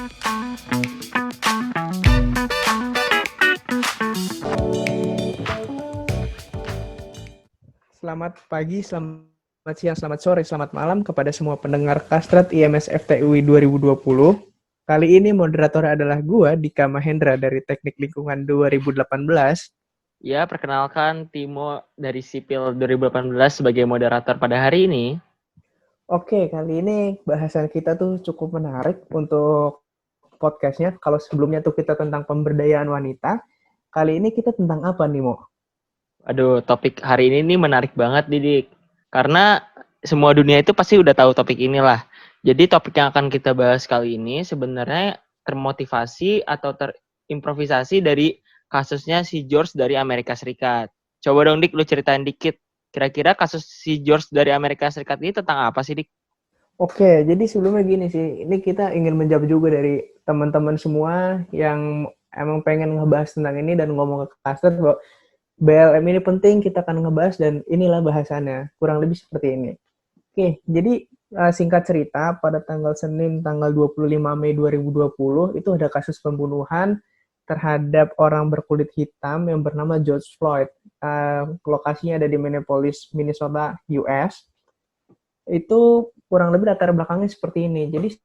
Selamat pagi, selamat siang, selamat sore, selamat malam kepada semua pendengar Kastrat IMS FTUI 2020. Kali ini moderator adalah gua, Dika Mahendra dari Teknik Lingkungan 2018. Ya, perkenalkan Timo dari Sipil 2018 sebagai moderator pada hari ini. Oke, kali ini bahasan kita tuh cukup menarik untuk podcastnya. Kalau sebelumnya tuh kita tentang pemberdayaan wanita, kali ini kita tentang apa nih, Mo? Aduh, topik hari ini nih menarik banget, Didik. Karena semua dunia itu pasti udah tahu topik inilah. Jadi topik yang akan kita bahas kali ini sebenarnya termotivasi atau terimprovisasi dari kasusnya si George dari Amerika Serikat. Coba dong, Dik, lu ceritain dikit. Kira-kira kasus si George dari Amerika Serikat ini tentang apa sih, Dik? Oke, jadi sebelumnya gini sih, ini kita ingin menjawab juga dari teman-teman semua yang emang pengen ngebahas tentang ini dan ngomong ke Kastrat bahwa BLM ini penting, kita akan ngebahas dan inilah bahasannya, kurang lebih seperti ini. Oke, jadi singkat cerita, pada tanggal Senin tanggal 25 Mei 2020 itu ada kasus pembunuhan terhadap orang berkulit hitam yang bernama George Floyd. Lokasinya ada di Minneapolis, Minnesota, US. Itu kurang lebih latar belakangnya seperti ini. Jadi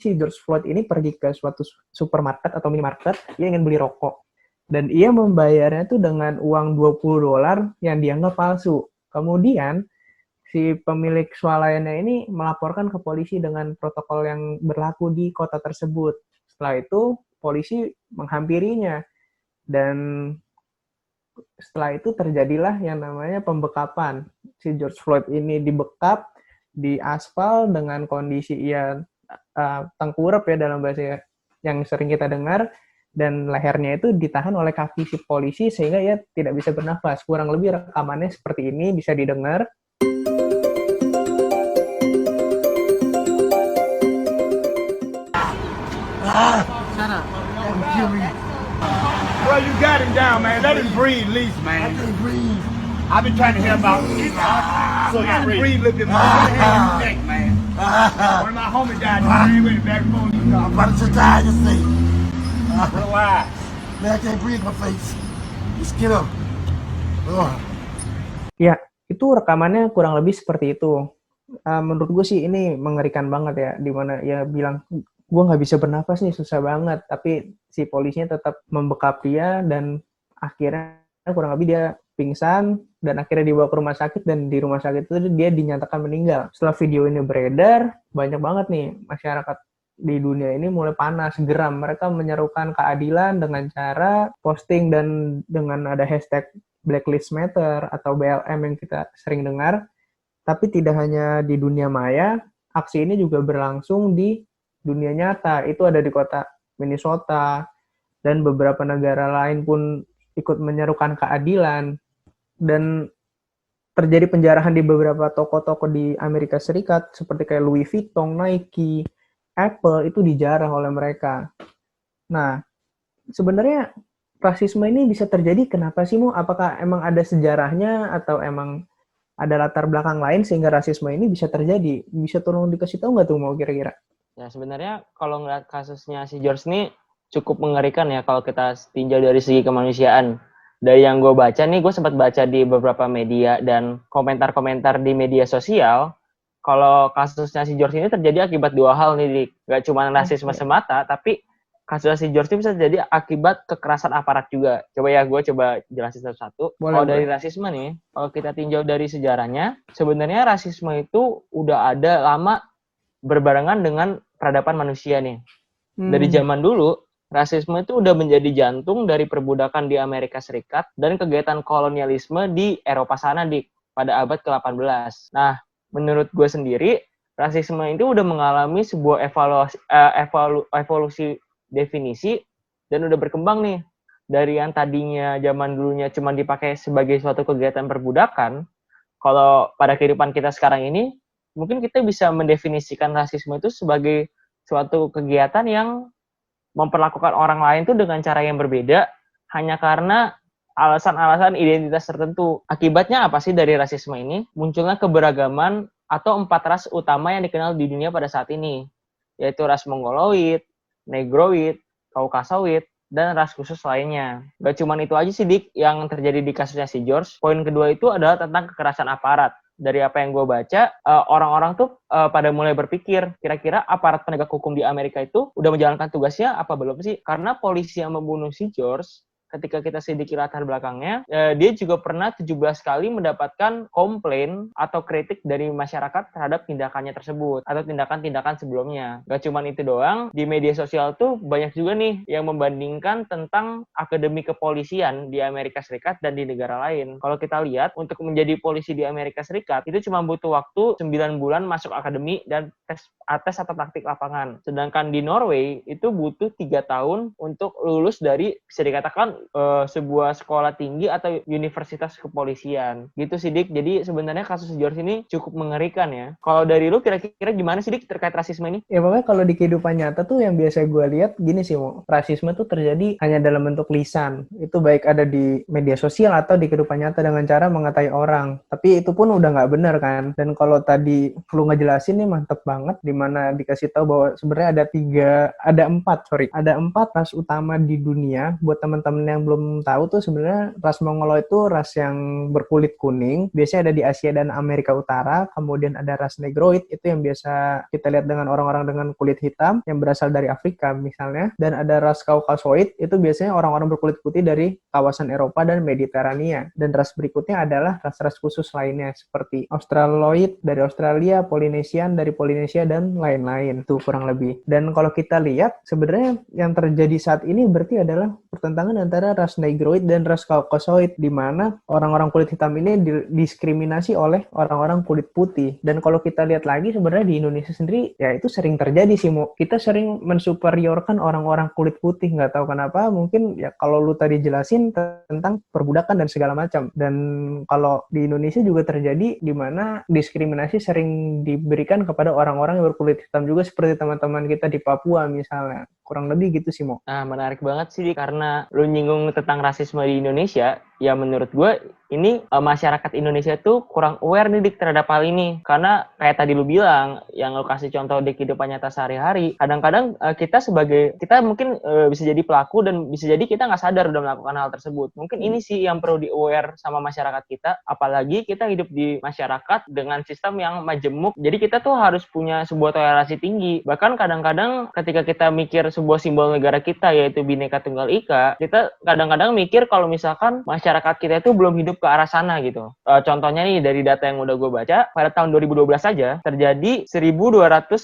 si George Floyd ini pergi ke suatu supermarket atau minimarket, dia ingin beli rokok. Dan ia membayarnya itu dengan uang $20 yang dianggap palsu. Kemudian si pemilik swalayannya ini melaporkan ke polisi dengan protokol yang berlaku di kota tersebut. Setelah itu polisi menghampirinya dan setelah itu terjadilah yang namanya pembekapan. Si George Floyd ini dibekap di aspal dengan kondisi ia tengkurap ya dalam bahasa yang sering kita dengar, dan lehernya itu ditahan oleh kaki si polisi sehingga ia tidak bisa bernafas. Kurang lebih rekamannya seperti ini, bisa didengar. Shut up. Kill me. Bro, you got him down, man. Let him breathe, at least, I man. can't breathe. I've been trying to help out. So you breathe a little bit more. Put your hand on your neck, man. One of my homies died. He went back home. I'm about to die to see. Why? Man, I can't breathe in my face. Just get up. Ya, itu rekamannya kurang lebih seperti itu. Menurut gue sih ini mengerikan banget ya, dimana ya bilang gue nggak bisa bernafas nih, susah banget, tapi si polisinya tetap membekap dia dan akhirnya kurang lebih dia pingsan dan akhirnya dibawa ke rumah sakit, dan di rumah sakit itu dia dinyatakan meninggal. Setelah video ini beredar, banyak banget nih masyarakat di dunia ini mulai panas, geram. Mereka menyerukan keadilan dengan cara posting dan dengan ada hashtag Black Lives Matter atau BLM yang kita sering dengar. Tapi tidak hanya di dunia maya, aksi ini juga berlangsung di dunia nyata. Itu ada di kota Minnesota, dan beberapa negara lain pun ikut menyerukan keadilan. Dan terjadi penjarahan di beberapa toko-toko di Amerika Serikat, seperti kayak Louis Vuitton, Nike, Apple, itu dijarah oleh mereka. Nah, sebenarnya rasisme ini bisa terjadi kenapa sih, Mo? Apakah emang ada sejarahnya atau emang ada latar belakang lain sehingga rasisme ini bisa terjadi? Bisa tolong dikasih tahu nggak tuh, Mo, kira-kira? Ya, sebenarnya kalau ngeliat kasusnya si George ini cukup mengerikan ya kalau kita tinjau dari segi kemanusiaan. Dari yang gue baca nih, gue sempat baca di beberapa media dan komentar-komentar di media sosial, kalau kasusnya si George ini terjadi akibat dua hal nih, Dik. Gak cuma rasisme semata, tapi kasusnya si George ini bisa terjadi akibat kekerasan aparat juga. Coba ya, gue coba jelasin satu-satu. Kalau dari rasisme nih, kalau kita tinjau dari sejarahnya, sebenarnya rasisme itu udah ada lama berbarengan dengan peradaban manusia nih. Dari zaman dulu, rasisme itu udah menjadi jantung dari perbudakan di Amerika Serikat dan kegiatan kolonialisme di Eropa sana pada abad ke-18. Nah, menurut gue sendiri, rasisme itu udah mengalami sebuah evolusi definisi dan udah berkembang nih. Dari yang tadinya zaman dulunya cuma dipakai sebagai suatu kegiatan perbudakan, kalau pada kehidupan kita sekarang ini, mungkin kita bisa mendefinisikan rasisme itu sebagai suatu kegiatan yang memperlakukan orang lain tuh dengan cara yang berbeda hanya karena alasan-alasan identitas tertentu. Akibatnya apa sih dari rasisme ini? Munculnya keberagaman atau 4 ras utama yang dikenal di dunia pada saat ini. yaitu ras Mongoloid, Negroid, Kaukasoid, dan ras khusus lainnya. Gak cuma itu aja sih, Dik, yang terjadi di kasusnya si George. Poin kedua itu adalah tentang kekerasan aparat. Dari apa yang gue baca, orang-orang tuh pada mulai berpikir, kira-kira aparat penegak hukum di Amerika itu udah menjalankan tugasnya apa belum sih? Karena polisi yang membunuh si George, ketika kita sedikit latar belakangnya, dia juga pernah 17 kali mendapatkan komplain atau kritik dari masyarakat terhadap tindakannya tersebut atau tindakan-tindakan sebelumnya. Gak cuma itu doang, di media sosial tuh banyak juga nih yang membandingkan tentang akademi kepolisian di Amerika Serikat dan di negara lain. Kalau kita lihat, untuk menjadi polisi di Amerika Serikat itu cuma butuh waktu 9 bulan masuk akademi dan tes atau praktik lapangan. Sedangkan di Norway itu butuh 3 tahun untuk lulus dari, bisa dikatakan, sebuah sekolah tinggi atau universitas kepolisian. Gitu sih, Dik. Jadi sebenarnya kasus George ini cukup mengerikan ya. Kalau dari lu kira-kira gimana sih, Dik, terkait rasisme ini? Ya makanya kalau di kehidupan nyata tuh yang biasa gue lihat gini sih, rasisme tuh terjadi hanya dalam bentuk lisan. Itu baik ada di media sosial atau di kehidupan nyata dengan cara mengatai orang. Tapi itu pun udah nggak benar kan. Dan kalau tadi lu ngejelasin nih mantep banget, dimana dikasih tahu bahwa sebenarnya ada empat ras utama di dunia. Buat teman-teman yang belum tahu tuh sebenarnya ras Mongolo itu ras yang berkulit kuning, biasanya ada di Asia dan Amerika Utara. Kemudian ada ras Negroid, itu yang biasa kita lihat dengan orang-orang dengan kulit hitam yang berasal dari Afrika misalnya. Dan ada ras Kaukasoid, itu biasanya orang-orang berkulit putih dari kawasan Eropa dan Mediterania. Dan ras berikutnya adalah ras-ras khusus lainnya seperti Australoid dari Australia, Polynesian dari Polinesia, dan lain-lain. Itu kurang lebih. Dan kalau kita lihat sebenarnya yang terjadi saat ini berarti adalah pertentangan antara ras Negroid dan ras Kaukasoid, di mana orang-orang kulit hitam ini didiskriminasi oleh orang-orang kulit putih. Dan kalau kita lihat lagi sebenarnya di Indonesia sendiri ya itu sering terjadi sih, kita sering mensuperiorkan orang-orang kulit putih, nggak tahu kenapa. Mungkin ya kalau lu tadi jelasin tentang perbudakan dan segala macam. Dan kalau di Indonesia juga terjadi di mana diskriminasi sering diberikan kepada orang-orang yang berkulit hitam juga, seperti teman-teman kita di Papua misalnya. Kurang lebih gitu sih, Mo. Nah, menarik banget sih, karena lu nyinggung tentang rasisme di Indonesia. Ya menurut gue ini masyarakat Indonesia tuh kurang aware nih, Dik, terhadap hal ini. Karena kayak tadi lu bilang, yang lu kasih contoh di kehidupan nyata sehari-hari, kadang-kadang kita mungkin bisa jadi pelaku dan bisa jadi kita nggak sadar udah melakukan hal tersebut. Mungkin ini sih yang perlu di-aware sama masyarakat kita. Apalagi kita hidup di masyarakat dengan sistem yang majemuk. Jadi kita tuh harus punya sebuah toleransi tinggi. Bahkan kadang-kadang ketika kita mikir sebuah simbol negara kita, yaitu Bhinneka Tunggal Ika, kita kadang-kadang mikir kalau misalkan masyarakat kita itu belum hidup ke arah sana gitu. Contohnya nih dari data yang udah gue baca, pada tahun 2012 saja terjadi 1.280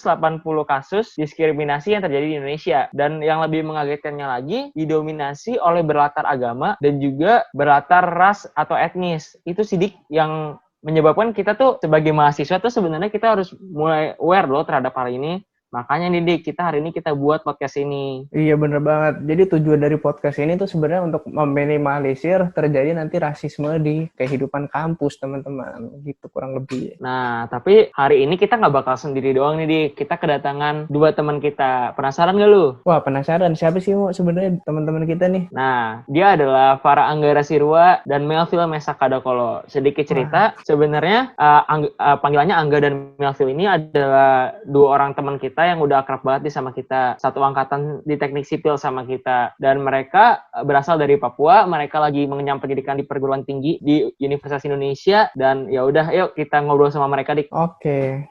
kasus diskriminasi yang terjadi di Indonesia. Dan yang lebih mengagetkannya lagi, didominasi oleh berlatar agama dan juga berlatar ras atau etnis. Itu sidik yang menyebabkan kita tuh sebagai mahasiswa tuh sebenarnya kita harus mulai aware loh terhadap hal ini. Makanya nih, Dik, hari ini kita buat podcast ini. Iya, bener banget. Jadi tujuan dari podcast ini tuh sebenarnya untuk meminimalisir terjadi nanti rasisme di kehidupan kampus, teman-teman. Gitu kurang lebih. Nah, tapi hari ini kita nggak bakal sendiri doang nih, Dik. Kita kedatangan 2 teman kita. Penasaran nggak lu? Wah, penasaran. Siapa sih, Mo, sebenarnya teman-teman kita nih? Nah, dia adalah Farah Anggara Sirwa dan Melville Mesakadakolo. Sedikit cerita, sebenarnya panggilannya Angga dan Melville ini adalah 2 orang teman kita yang udah akrab banget nih sama kita, satu angkatan di teknik sipil sama kita, dan mereka berasal dari Papua. Mereka lagi mengenyam pendidikan di perguruan tinggi di Universitas Indonesia, dan ya udah, yuk kita ngobrol sama mereka, Dik. Oke.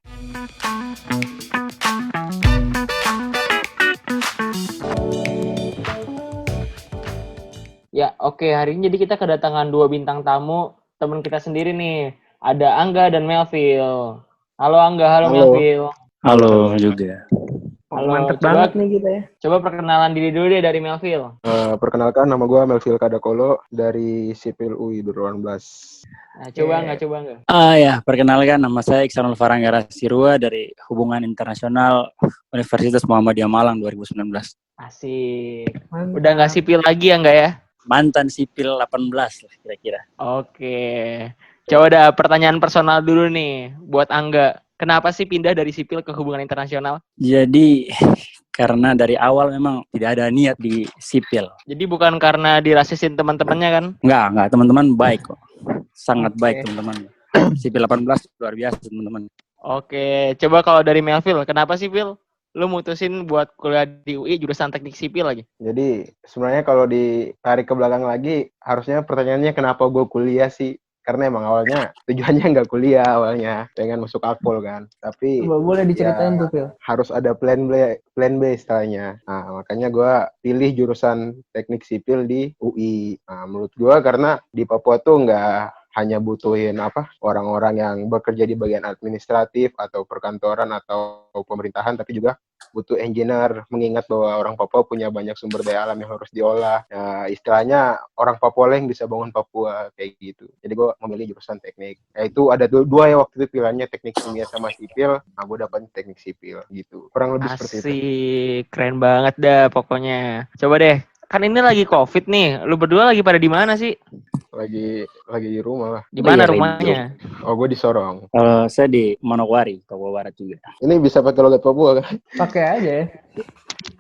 Ya, oke. Hari ini jadi kita kedatangan 2 bintang tamu, teman kita sendiri nih. Ada Angga dan Melville. Halo Angga, halo. Melville. Halo juga. Halo, Mantep banget nih kita ya. Coba perkenalan diri dulu deh dari Melville. Perkenalkan, nama gue Melville Kadakolo dari Sipil UI 2018. Nah, coba enggak? Ya, perkenalkan, nama saya Iksanul Farah Anggara Sirwa dari Hubungan Internasional Universitas Muhammadiyah Malang 2019. Asik. Mantap. Udah nggak sipil lagi ya, enggak ya? Mantan sipil 18 lah kira-kira. Oke. Coba ada pertanyaan personal dulu nih buat Angga. Kenapa sih pindah dari sipil ke hubungan internasional? Jadi karena dari awal memang tidak ada niat di sipil. Jadi bukan karena dirasisin teman-temannya kan? Enggak, teman-teman baik kok. Sangat baik teman-teman. Sipil 18 luar biasa teman-teman. Oke, coba kalau dari Melville, kenapa sipil? lu mutusin buat kuliah di UI jurusan teknik sipil lagi? Jadi sebenarnya kalau ditarik ke belakang lagi, harusnya pertanyaannya kenapa gue kuliah sih? Karena emang awalnya tujuannya nggak kuliah awalnya, pengen masuk Akpol kan. Tapi Coba boleh diceritain ya tuh, Phil. harus ada plan B istilahnya. Nah, makanya gue pilih jurusan teknik sipil di UI. Nah, menurut gue karena di Papua tuh nggak hanya butuhin orang-orang yang bekerja di bagian administratif atau perkantoran atau pemerintahan, tapi juga butuh engineer, mengingat bahwa orang Papua punya banyak sumber daya alam yang harus diolah. Ya, istilahnya orang Papua yang bisa bangun Papua kayak gitu. Jadi gue memilih jurusan teknik. Itu ada dua ya waktu itu pilihannya, teknik kimia sama sipil. Nah, gue dapat teknik sipil gitu. Kurang lebih seperti itu. Asik, keren banget dah pokoknya. Coba deh, kan ini lagi COVID nih. Lu berdua lagi pada di mana sih? Lagi di rumah lah. Di mana Iya, rumahnya? Oh, gue di Sorong. Kalau saya di Manokwari, Papua Barat juga. Ini bisa pakai logat Papua kan? Pakai aja ya.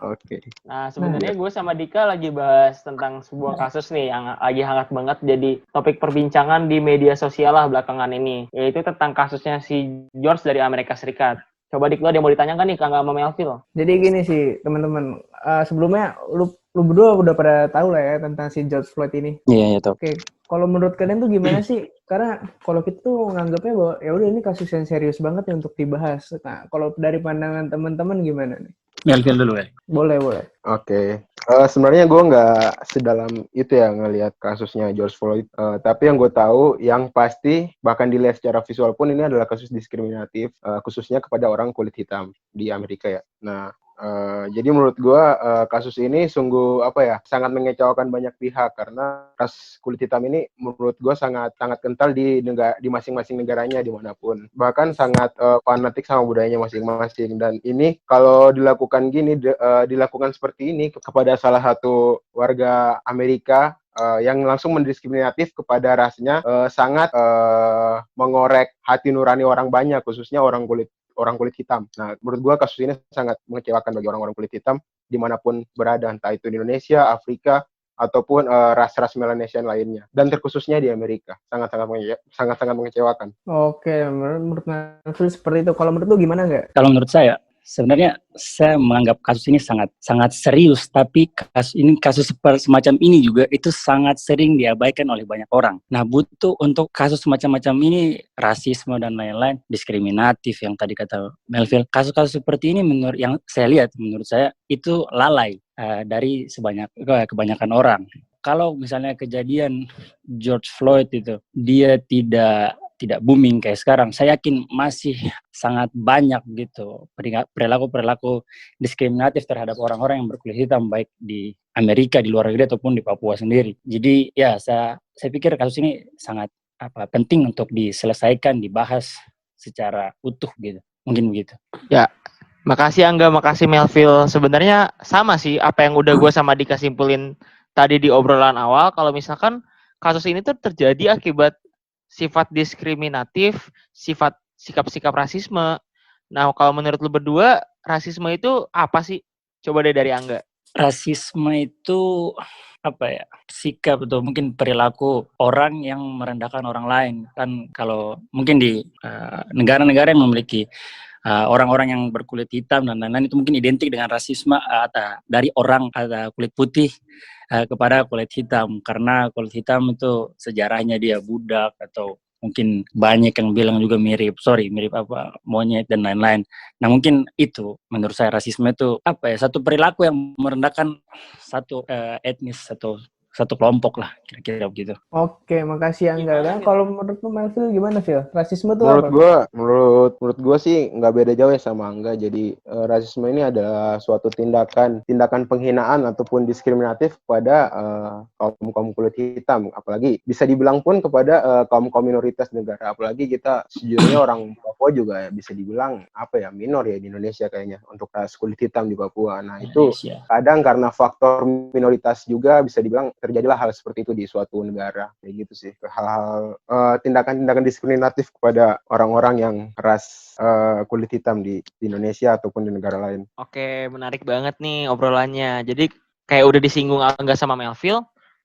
Oke. Nah, sebenarnya gue sama Dika lagi bahas tentang sebuah kasus nih yang lagi hangat banget jadi topik perbincangan di media sosial lah belakangan ini. Yaitu tentang kasusnya si George dari Amerika Serikat. Coba Dik, lo ada yang mau ditanyakan nih, Kang sama Melville? Jadi gini sih, teman-teman. Sebelumnya lu berdua udah pada tahu lah ya tentang si George Floyd ini. Iya, tahu. Oke, kalau menurut kalian tuh gimana sih? Karena kalau kita tuh nganggapnya bahwa ya udah ini kasus yang serius banget nih untuk dibahas. Nah, kalau dari pandangan teman-teman gimana nih? Melville dulu ya. Boleh. Oke. Sebenarnya gue nggak sedalam itu ya ngelihat kasusnya George Floyd. Tapi yang gue tahu, yang pasti bahkan dilihat secara visual pun ini adalah kasus diskriminatif, khususnya kepada orang kulit hitam di Amerika ya. Nah, jadi menurut gue kasus ini sungguh sangat mengecewakan banyak pihak karena ras kulit hitam ini menurut gue sangat kental di masing-masing negaranya dimanapun, bahkan sangat fanatik sama budayanya masing-masing. Dan ini kalau dilakukan seperti ini kepada salah satu warga Amerika yang langsung mendiskriminatif kepada rasnya, sangat mengorek hati nurani orang banyak, khususnya orang kulit hitam. Nah, menurut gua kasus ini sangat mengecewakan bagi orang-orang kulit hitam dimanapun berada, entah itu di Indonesia, Afrika, ataupun ras-ras Melanesian lainnya, dan terkhususnya di Amerika. Sangat mengecewakan. Oke, menurut Melville seperti itu. Kalau menurut lu gimana nggak? Kalau menurut saya, sebenarnya saya menganggap kasus ini sangat serius, tapi kasus semacam ini juga itu sangat sering diabaikan oleh banyak orang. Nah, butuh untuk kasus semacam ini, rasisme dan lain-lain, diskriminatif yang tadi kata Melville. Kasus-kasus seperti ini menurut saya itu lalai dari kebanyakan orang. Kalau misalnya kejadian George Floyd itu dia tidak booming kayak sekarang, saya yakin masih sangat banyak gitu perilaku diskriminatif terhadap orang-orang yang berkulit hitam, baik di Amerika, di luar negeri ataupun di Papua sendiri. Jadi ya saya pikir kasus ini sangat penting untuk diselesaikan, dibahas secara utuh gitu. Mungkin begitu. Ya, makasih Angga, makasih Melville. Sebenarnya sama sih apa yang udah gue sama Dika simpulin tadi di obrolan awal. Kalau misalkan kasus ini tuh terjadi akibat sifat diskriminatif, sikap-sikap rasisme. Nah, kalau menurut lu berdua, rasisme itu apa sih? Coba deh dari Angga. Rasisme itu sikap atau mungkin perilaku orang yang merendahkan orang lain. Kan kalau mungkin di negara-negara yang memiliki orang-orang yang berkulit hitam dan lain-lain itu mungkin identik dengan rasisme dari orang kulit putih kepada kulit hitam, karena kulit hitam itu sejarahnya dia budak atau mungkin banyak yang bilang juga mirip monyet dan lain-lain. Nah, mungkin itu menurut saya rasisme itu satu perilaku yang merendahkan satu etnis atau satu kelompok lah, kira-kira begitu. Oke, makasih Angga. Nah, kalau menurut lu Melville gimana, Phil? Rasisme itu Menurut apa? menurut gua sih nggak beda jauh ya sama Angga. Jadi rasisme ini adalah suatu tindakan penghinaan ataupun diskriminatif kepada kaum kulit hitam, apalagi bisa dibilang pun kepada kaum minoritas negara. Apalagi kita sejujurnya orang Papua juga bisa dibilang minor ya di Indonesia kayaknya untuk ras kulit hitam di Papua. Nah, itu kadang karena faktor minoritas juga bisa dibilang terjadilah hal seperti itu di suatu negara, kayak gitu sih. Hal-hal tindakan diskriminatif kepada orang-orang yang ras kulit hitam di Indonesia ataupun di negara lain. Oke, menarik banget nih obrolannya. Jadi kayak udah disinggung Angga sama Melville,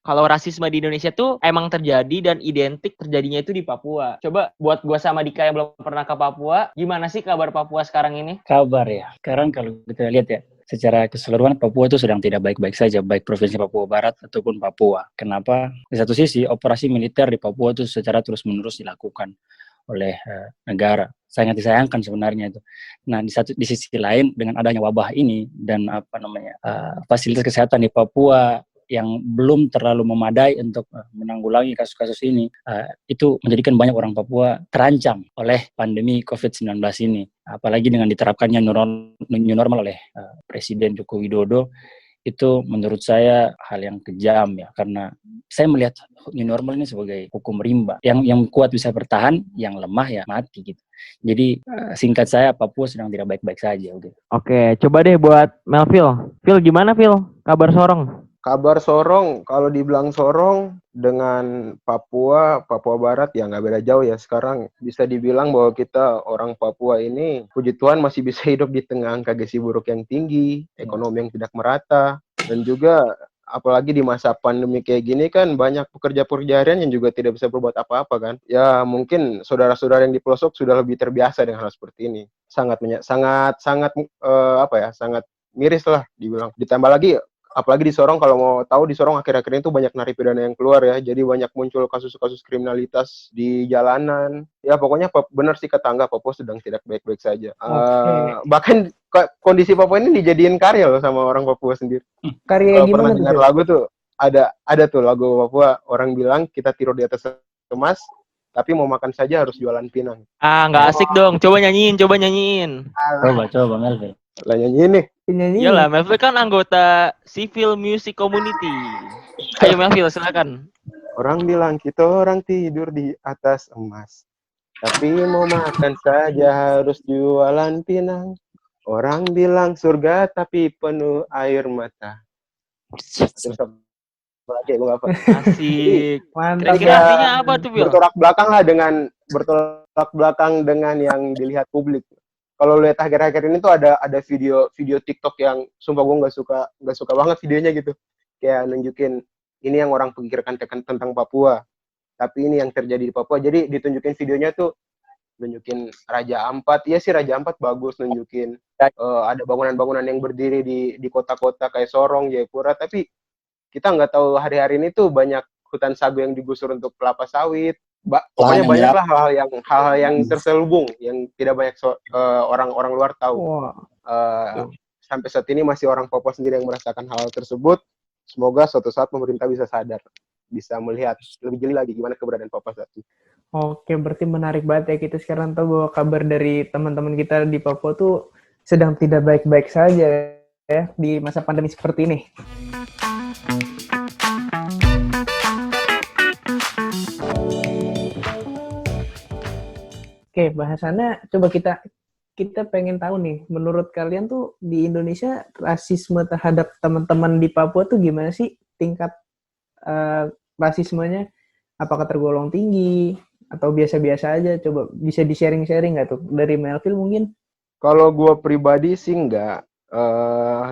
kalau rasisme di Indonesia tuh emang terjadi dan identik terjadinya itu di Papua. Coba buat gua sama Dika yang belum pernah ke Papua, gimana sih kabar Papua sekarang ini? Kabar ya. Sekarang kalau kita lihat ya, secara keseluruhan Papua itu sedang tidak baik-baik saja, baik Provinsi Papua Barat ataupun Papua. Kenapa? Di satu sisi, operasi militer di Papua itu secara terus-menerus dilakukan oleh negara. Sangat disayangkan sebenarnya itu. Nah, di sisi lain dengan adanya wabah ini dan fasilitas kesehatan di Papua yang belum terlalu memadai untuk menanggulangi kasus-kasus ini, itu menjadikan banyak orang Papua terancam oleh pandemi COVID-19 ini. Apalagi dengan diterapkannya new normal oleh Presiden Joko Widodo, itu menurut saya hal yang kejam ya, karena saya melihat new normal ini sebagai hukum rimba. Yang kuat bisa bertahan, yang lemah ya mati gitu. Jadi singkat saya, Papua sedang tidak baik-baik saja. Udah. Oke, coba deh buat Melville. Phil, gimana Phil? Kabar Sorong? Kabar Sorong, kalau dibilang Sorong dengan Papua Barat ya nggak beda jauh ya. Sekarang bisa dibilang bahwa kita orang Papua ini, puji Tuhan masih bisa hidup di tengah angka gizi buruk yang tinggi, ekonomi yang tidak merata, dan juga apalagi di masa pandemi kayak gini kan banyak pekerja-pekerja harian yang juga tidak bisa berbuat apa-apa kan. Ya mungkin saudara-saudara yang di pelosok sudah lebih terbiasa dengan hal seperti ini. Sangat miris lah dibilang. Ditambah lagi apalagi di Sorong, kalau mau tahu di Sorong akhir-akhir ini tuh banyak narapidana yang keluar ya, jadi banyak muncul kasus-kasus kriminalitas di jalanan. Ya pokoknya benar sih kata Angga, Papua sedang tidak baik-baik saja. Bahkan kondisi Papua ini dijadiin karya loh sama orang Papua sendiri. Karya Kalau pernah gimana dengar tuh? lagu tuh, ada tuh lagu Papua, orang bilang kita tidur di atas emas, tapi mau makan saja harus jualan pinang. Nggak asik dong. Coba nyanyiin. Coba Melvin. Lah nyanyi nih. Penyanyi. Iyalah, Melville kan anggota Civil Music Community. Ayo Melville, silakan. Orang bilang kita orang tidur di atas emas, tapi mau makan saja harus jualan pinang. Orang bilang surga tapi penuh air mata. Terus apa lagi gue apa? Asik. Mantap. Kira-kira artinya apa tuh, Phil? Bertolak belakang dengan yang dilihat publik. Kalau lihat akhir-akhir ini tuh ada video TikTok yang sumpah gue nggak suka banget videonya gitu. Kayak nunjukin ini yang orang pikirkan tentang Papua, tapi ini yang terjadi di Papua. Jadi ditunjukin videonya tuh nunjukin Raja Ampat. Iya sih Raja Ampat bagus, nunjukin ada bangunan-bangunan yang berdiri di kota-kota kayak Sorong, Jayapura, tapi kita nggak tahu hari-hari ini tuh banyak hutan sagu yang digusur untuk kelapa sawit. Pokoknya banyaklah hal-hal yang terselubung yang tidak banyak orang-orang luar tahu. Sampai saat ini masih orang Papua sendiri yang merasakan hal tersebut. Semoga suatu saat pemerintah bisa sadar, bisa melihat lebih jeli lagi gimana keberadaan Papua saat ini. Oke, berarti menarik banget ya, kita sekarang tahu bahwa kabar dari teman-teman kita di Papua tuh sedang tidak baik-baik saja ya di masa pandemi seperti ini. Oke, bahasannya coba kita pengen tahu nih, menurut kalian tuh di Indonesia rasisme terhadap teman-teman di Papua tuh gimana sih tingkat rasismenya? Apakah tergolong tinggi atau biasa-biasa aja? Coba bisa di-sharing-sharing nggak tuh dari Melville mungkin? Kalau gue pribadi sih nggak.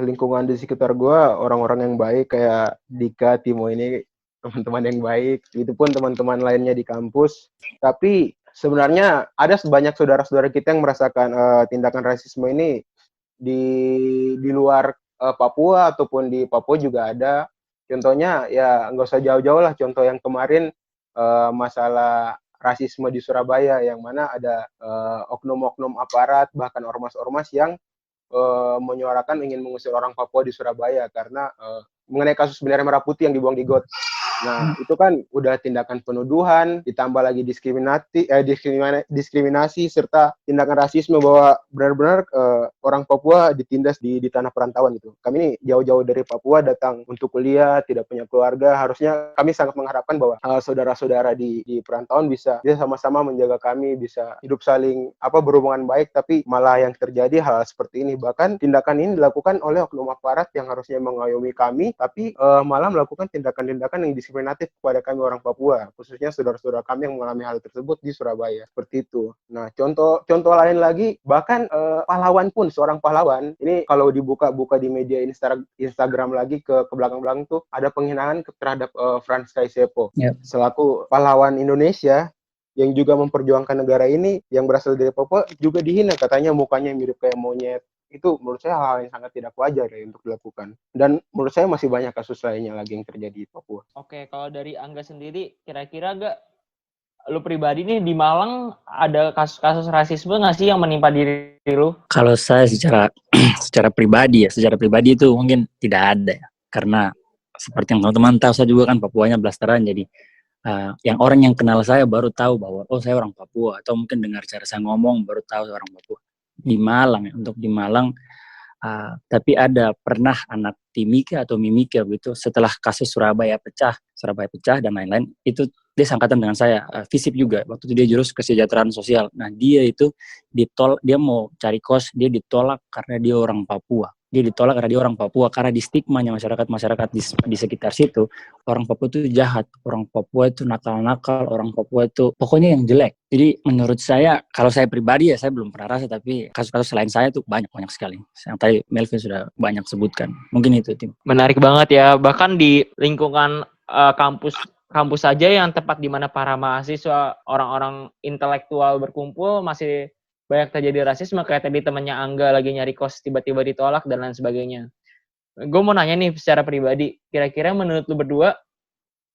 Lingkungan di sekitar gue orang-orang yang baik kayak Dika, Timo ini teman-teman yang baik. Itu pun teman-teman lainnya di kampus. Tapi sebenarnya ada sebanyak saudara-saudara kita yang merasakan tindakan rasisme ini di luar Papua ataupun di Papua juga ada. Contohnya ya nggak usah jauh-jauh lah. Contoh yang kemarin masalah rasisme di Surabaya yang mana ada oknum-oknum aparat bahkan ormas-ormas yang menyuarakan ingin mengusir orang Papua di Surabaya karena mengenai kasus bendera merah putih yang dibuang di got. Nah, itu kan udah tindakan penuduhan, ditambah lagi diskriminasi serta tindakan rasisme bahwa benar-benar orang Papua ditindas di tanah perantauan gitu. Kami ini jauh-jauh dari Papua datang untuk kuliah, tidak punya keluarga. Harusnya kami sangat mengharapkan bahwa saudara-saudara di perantauan bisa sama-sama menjaga kami, bisa hidup saling berhubungan baik, tapi malah yang terjadi hal seperti ini. Bahkan tindakan ini dilakukan oleh oknum aparat yang harusnya mengayomi kami, tapi malah melakukan tindakan-tindakan yang diskriminatif kepada kami orang Papua, khususnya saudara-saudara kami yang mengalami hal tersebut di Surabaya. Seperti itu. Nah, contoh lain lagi, bahkan pahlawan pun, seorang pahlawan, ini kalau dibuka-buka di media Instagram lagi ke belakang-belakang tuh, ada penghinaan terhadap Frans Kaisepo, selaku pahlawan Indonesia yang juga memperjuangkan negara ini, yang berasal dari Papua, juga dihina, katanya mukanya mirip kayak monyet. Itu menurut saya hal yang sangat tidak wajar ya untuk dilakukan. Dan menurut saya masih banyak kasus lainnya lagi yang terjadi di Papua. Oke, kalau dari Angga sendiri, kira-kira gak lu pribadi nih di Malang ada kasus-kasus rasisme nggak sih yang menimpa diri lu? Kalau saya secara pribadi itu mungkin tidak ada ya. Karena seperti yang teman-teman tahu, saya juga kan Papuanya blasteran, jadi yang orang yang kenal saya baru tahu bahwa oh saya orang Papua, atau mungkin dengar cara saya ngomong baru tahu saya orang Papua. Di Malang, untuk di Malang, tapi ada pernah anak Timika atau Mimika begitu, setelah kasus Surabaya pecah dan lain-lain, itu dia sangkatan dengan saya, FISIP juga, waktu itu dia jurus kesejahteraan sosial. Nah dia itu dia mau cari kos, dia ditolak karena dia orang Papua. Karena di stigmanya masyarakat di sekitar situ, orang Papua itu jahat, orang Papua itu nakal-nakal, orang Papua itu pokoknya yang jelek. Jadi menurut saya, kalau saya pribadi ya saya belum pernah rasa, tapi kasus-kasus selain saya tuh banyak sekali. Yang tadi Melvin sudah banyak sebutkan. Mungkin itu, Tim. Menarik banget ya, bahkan di lingkungan kampus saja yang tempat di mana para mahasiswa, orang-orang intelektual berkumpul, masih banyak terjadi rasisme, kayak tadi temannya Angga lagi nyari kos tiba-tiba ditolak dan lain sebagainya. Gue mau nanya nih secara pribadi, kira-kira menurut lu berdua,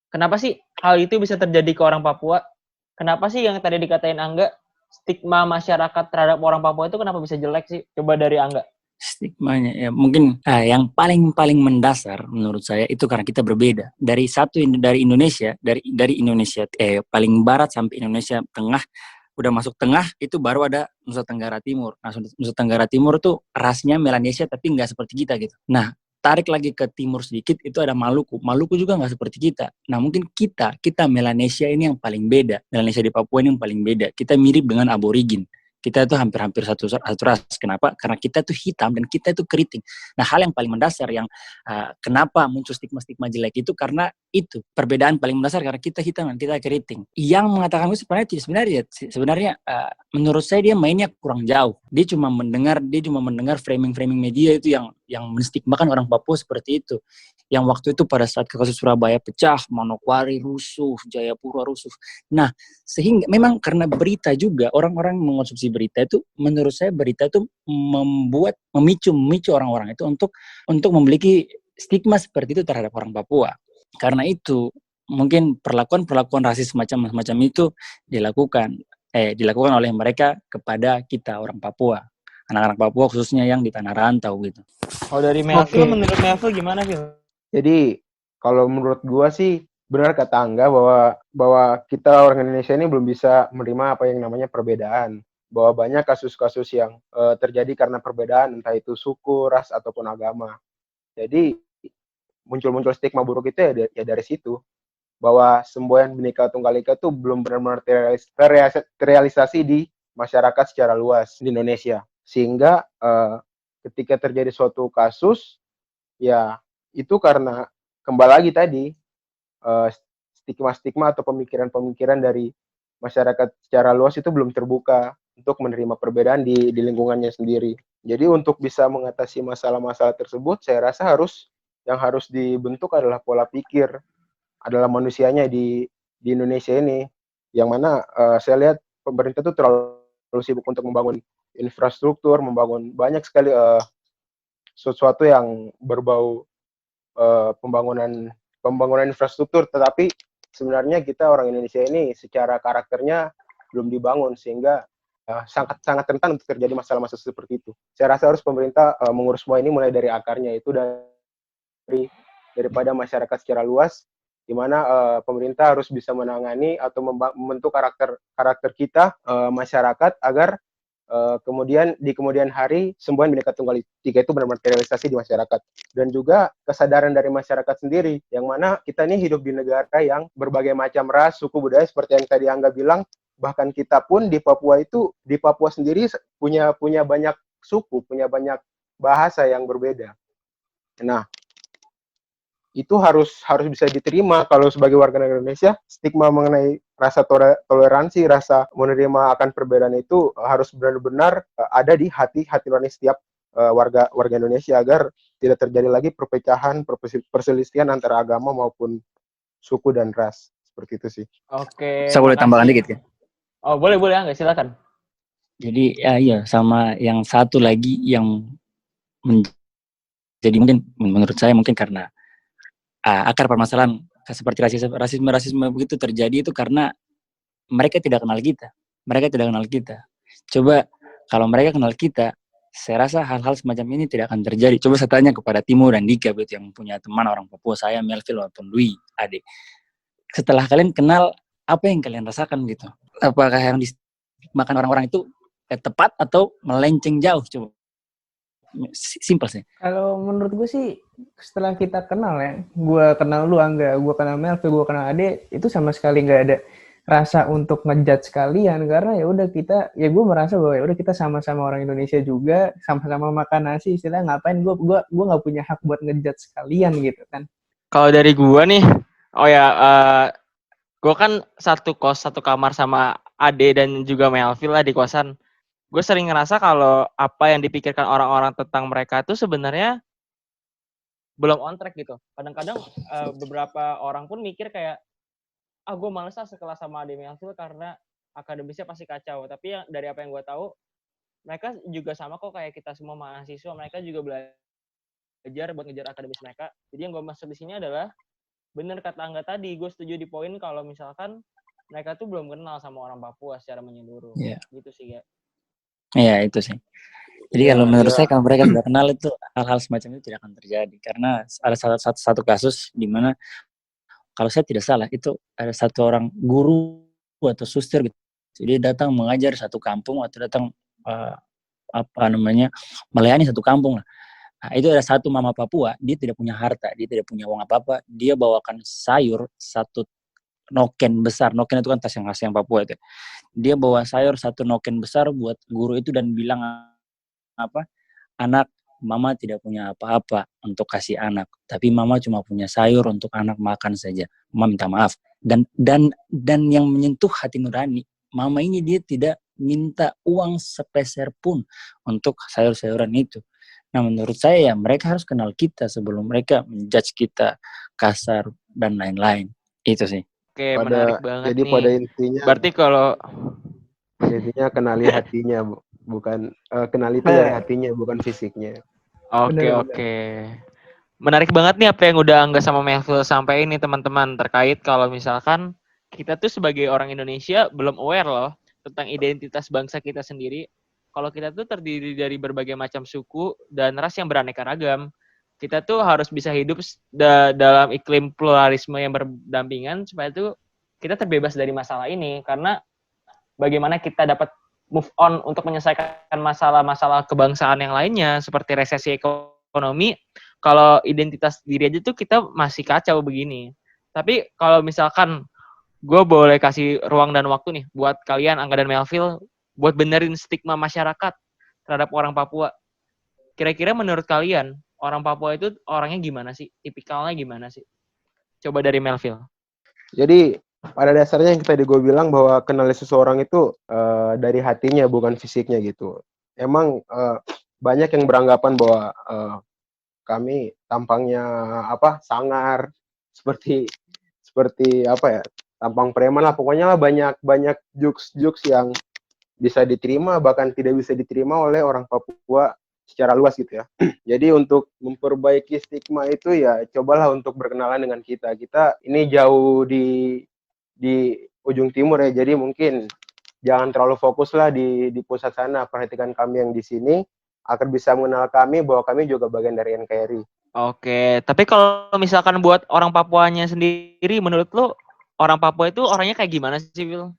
kenapa sih hal itu bisa terjadi ke orang Papua? Kenapa sih yang tadi dikatain Angga, stigma masyarakat terhadap orang Papua itu kenapa bisa jelek sih? Coba dari Angga. Stigmanya ya mungkin yang paling mendasar menurut saya itu karena kita berbeda dari Indonesia, dari Indonesia paling barat sampai Indonesia tengah. Udah masuk tengah itu baru ada Nusa Tenggara Timur. Nah, Nusa Tenggara Timur tuh rasnya Melanesia tapi nggak seperti kita gitu. Nah, tarik lagi ke timur sedikit itu ada Maluku. Maluku juga nggak seperti kita. Nah, mungkin kita Melanesia ini yang paling beda. Melanesia di Papua ini yang paling beda. Kita mirip dengan aborigin. Kita itu hampir satu ras. Kenapa? Karena kita itu hitam dan kita itu keriting. Nah, hal yang paling mendasar yang kenapa muncul stigma jelek itu karena itu perbedaan paling mendasar, karena kita hitam dan kita keriting. Yang mengatakan itu sebenarnya menurut saya dia mainnya kurang jauh. Dia cuma mendengar framing media itu yang menstigmakan orang Papua seperti itu. Yang waktu itu pada saat kasus Surabaya pecah, Manokwari rusuh, Jayapura rusuh. Nah, sehingga memang karena berita juga, orang-orang mengonsumsi berita itu, menurut saya berita itu memicu orang-orang itu untuk memiliki stigma seperti itu terhadap orang Papua. Karena itu mungkin perlakuan rasis semacam itu dilakukan oleh mereka kepada kita orang Papua, anak-anak Papua khususnya yang di tanah rantau gitu. Kalau dari Melvin, menurut Melvin gimana, Phil? Jadi kalau menurut gua sih benar kata Angga bahwa kita orang Indonesia ini belum bisa menerima apa yang namanya perbedaan. Bahwa banyak kasus-kasus yang terjadi karena perbedaan, entah itu suku, ras ataupun agama. Jadi muncul stigma buruk itu ya dari situ. Bahwa semboyan Bhinneka Tunggal Ika itu belum benar-benar terrealisasi di masyarakat secara luas di Indonesia. Sehingga ketika terjadi suatu kasus, ya itu karena kembali lagi tadi stigma atau pemikiran dari masyarakat secara luas itu belum terbuka untuk menerima perbedaan di lingkungannya sendiri. Jadi untuk bisa mengatasi masalah-masalah tersebut, saya rasa yang harus dibentuk adalah pola pikir, adalah manusianya di Indonesia ini, yang mana saya lihat pemerintah itu terlalu sibuk untuk membangun infrastruktur, membangun banyak sekali sesuatu yang berbau pembangunan infrastruktur, tetapi sebenarnya kita orang Indonesia ini secara karakternya belum dibangun, sehingga sangat rentan untuk terjadi masalah-masalah seperti itu. Saya rasa harus pemerintah mengurus semua ini mulai dari akarnya, itu daripada masyarakat secara luas, di mana pemerintah harus bisa menangani atau membentuk karakter kita masyarakat agar kemudian di kemudian hari semboyan Bhinneka Tunggal Ika itu benar-benar terrealisasi di masyarakat. Dan juga kesadaran dari masyarakat sendiri, yang mana kita ini hidup di negara yang berbagai macam ras, suku, budaya, seperti yang tadi Angga bilang. Bahkan kita pun di Papua sendiri punya banyak suku, punya banyak bahasa yang berbeda. Nah, itu harus bisa diterima. Kalau sebagai warga negara Indonesia, stigma mengenai rasa toleransi, rasa menerima akan perbedaan itu harus benar-benar ada di hati nurani setiap warga Indonesia, agar tidak terjadi lagi perpecahan, perselisihan antara agama maupun suku dan ras. Seperti itu sih. Oke, Saya boleh tambahkan makasih. dikit ya. Oh, boleh Angga, silakan. Jadi ya iya, sama yang satu lagi yang jadi mungkin menurut saya mungkin karena akar permasalahan seperti rasisme begitu terjadi itu karena mereka tidak kenal kita. Mereka tidak kenal kita. Coba kalau mereka kenal kita, saya rasa hal-hal semacam ini tidak akan terjadi. Coba saya tanya kepada Timo dan Dika begitu, yang punya teman orang Papua, saya, Melville, maupun Louis, adik. Setelah kalian kenal, apa yang kalian rasakan gitu? Apakah yang dimakan orang-orang itu tepat atau melenceng jauh? Coba. Simpel sih. Kalau menurut gue sih setelah kita kenal ya, gue kenal lu Angga, gue kenal Melvin, gue kenal Ade, itu sama sekali nggak ada rasa untuk ngejudge kalian, karena ya udah kita, ya gue merasa bahwa ya udah kita sama-sama orang Indonesia juga, sama-sama makan nasi, istilahnya ngapain gue nggak punya hak buat ngejudge kalian gitu kan. Kalau dari gua nih, gua kan satu kamar sama Ade dan juga Melville lah di kosan. Gue sering ngerasa kalau apa yang dipikirkan orang-orang tentang mereka itu sebenarnya belum on track gitu. Kadang-kadang beberapa orang pun mikir kayak, gue males lah sekelas sama Ade Melville karena akademisnya pasti kacau. Tapi dari apa yang gue tahu, mereka juga sama kok kayak kita semua mahasiswa. Mereka juga belajar buat ngejar akademis mereka. Jadi yang gue maksud di sini adalah, bener kata Angga tadi, gue setuju di poin kalau misalkan mereka tuh belum kenal sama orang Papua secara menyeluruh. Yeah. Gitu sih ya. Iya, itu sih. Jadi kalau menurut saya kalau mereka sudah kenal itu hal-hal semacam itu tidak akan terjadi, karena ada satu kasus di mana kalau saya tidak salah itu ada satu orang guru atau suster gitu. Jadi datang mengajar satu kampung atau datang melayani satu kampung lah. Nah, itu ada satu mama Papua, dia tidak punya harta, dia tidak punya uang apa-apa, dia bawakan sayur satu noken besar. Noken itu kan tas yang khas yang Papua itu. Dia bawa sayur satu noken besar buat guru itu dan bilang anak, mama tidak punya apa-apa untuk kasih anak, tapi mama cuma punya sayur untuk anak makan saja. Mama minta maaf. Dan yang menyentuh hati nurani, mama ini dia tidak minta uang sepeser pun untuk sayur-sayuran itu. Nah, menurut saya ya mereka harus kenal kita sebelum mereka menjudge kita kasar dan lain-lain. Itu sih. Oke, menarik banget jadi nih. Pada intinya, berarti kalau kenali hatinya, bukan kenali itu dari hatinya, bukan fisiknya. Oke. Menarik banget nih apa yang udah Angga sama Melville sampai ini teman-teman, terkait kalau misalkan kita tuh sebagai orang Indonesia belum aware loh tentang identitas bangsa kita sendiri. Kalau kita tuh terdiri dari berbagai macam suku dan ras yang beraneka ragam. Kita tuh harus bisa hidup dalam iklim pluralisme yang berdampingan supaya tuh kita terbebas dari masalah ini. Karena bagaimana kita dapat move on untuk menyelesaikan masalah-masalah kebangsaan yang lainnya seperti resesi ekonomi, kalau identitas diri aja tuh kita masih kacau begini. Tapi kalau misalkan gue boleh kasih ruang dan waktu nih buat kalian Angga dan Melville buat benerin stigma masyarakat terhadap orang Papua. Kira-kira menurut kalian orang Papua itu orangnya gimana sih? Tipikalnya gimana sih? Coba dari Melville. Jadi pada dasarnya yang tadi gue bilang bahwa kenali seseorang itu dari hatinya bukan fisiknya gitu. Emang banyak yang beranggapan bahwa kami tampangnya sangar, seperti tampang preman lah, pokoknya lah banyak jokes yang bisa diterima bahkan tidak bisa diterima oleh orang Papua secara luas gitu ya. Jadi untuk memperbaiki stigma itu ya cobalah untuk berkenalan dengan kita. Kita ini jauh di ujung timur ya, jadi mungkin jangan terlalu fokus lah di pusat sana. Perhatikan kami yang di sini agar bisa mengenal kami bahwa kami juga bagian dari NKRI. Oke, tapi kalau misalkan buat orang Papuanya sendiri, menurut lo orang Papua itu orangnya kayak gimana sih, Will?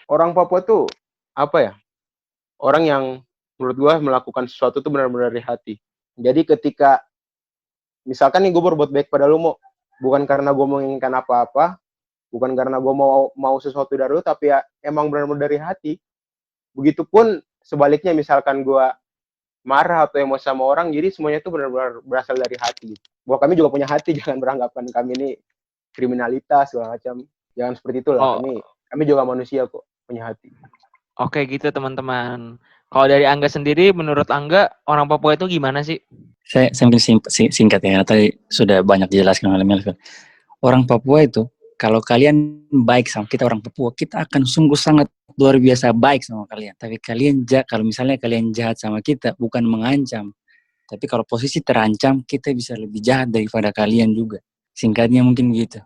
Orang Papua tuh orang yang menurut gua melakukan sesuatu tuh benar-benar dari hati. Jadi ketika misalkan nih gue berbuat baik pada lu, mau bukan karena gue menginginkan apa-apa, bukan karena gue mau sesuatu dari lu, tapi ya emang benar-benar dari hati. Begitupun sebaliknya, misalkan gue marah atau emosi sama orang, jadi semuanya itu benar-benar berasal dari hati gitu. Bahwa kami juga punya hati, jangan beranggapan kami ini kriminalitas segala macam, jangan seperti itulah. Oh, Kami juga manusia kok, punya hati. oke gitu teman-teman. Kalau dari Angga sendiri, menurut Angga orang Papua itu gimana sih? Saya mungkin singkat ya, tadi sudah banyak dijelaskan oleh Melvin. Orang Papua itu, kalau kalian baik sama kita orang Papua, kita akan sungguh sangat luar biasa baik sama kalian. Tapi kalau misalnya kalian jahat sama kita, bukan mengancam, tapi kalau posisi terancam, kita bisa lebih jahat daripada kalian juga. Singkatnya mungkin gitu.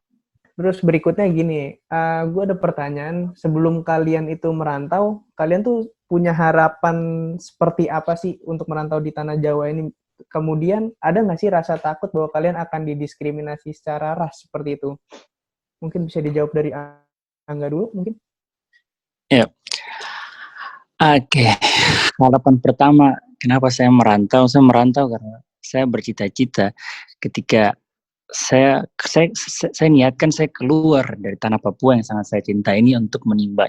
Terus berikutnya gini, gue ada pertanyaan, sebelum kalian itu merantau, kalian tuh punya harapan seperti apa sih untuk merantau di tanah Jawa ini? Kemudian ada nggak sih rasa takut bahwa kalian akan didiskriminasi secara ras seperti itu? Mungkin bisa dijawab dari Angga dulu mungkin? Ya. Oke. Harapan pertama, kenapa saya merantau? Saya merantau karena saya bercita-cita ketika saya niatkan saya keluar dari tanah Papua yang sangat saya cintai ini untuk menimba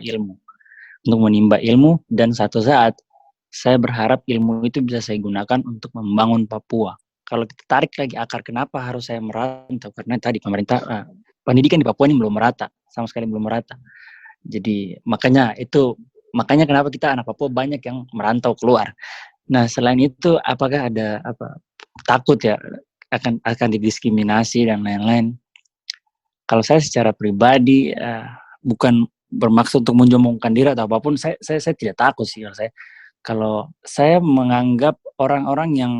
ilmu dan satu saat saya berharap ilmu itu bisa saya gunakan untuk membangun Papua. Kalau kita tarik lagi akar kenapa harus saya merantau, karena tadi pemerintah pendidikan di Papua ini belum merata, sama sekali belum merata. Jadi makanya kenapa kita anak Papua banyak yang merantau keluar. Nah, selain itu apakah ada takut ya akan didiskriminasi dan lain-lain. Kalau saya secara pribadi bukan bermaksud untuk menyombongkan diri atau apapun, saya tidak takut sih. Kalau saya menganggap orang-orang yang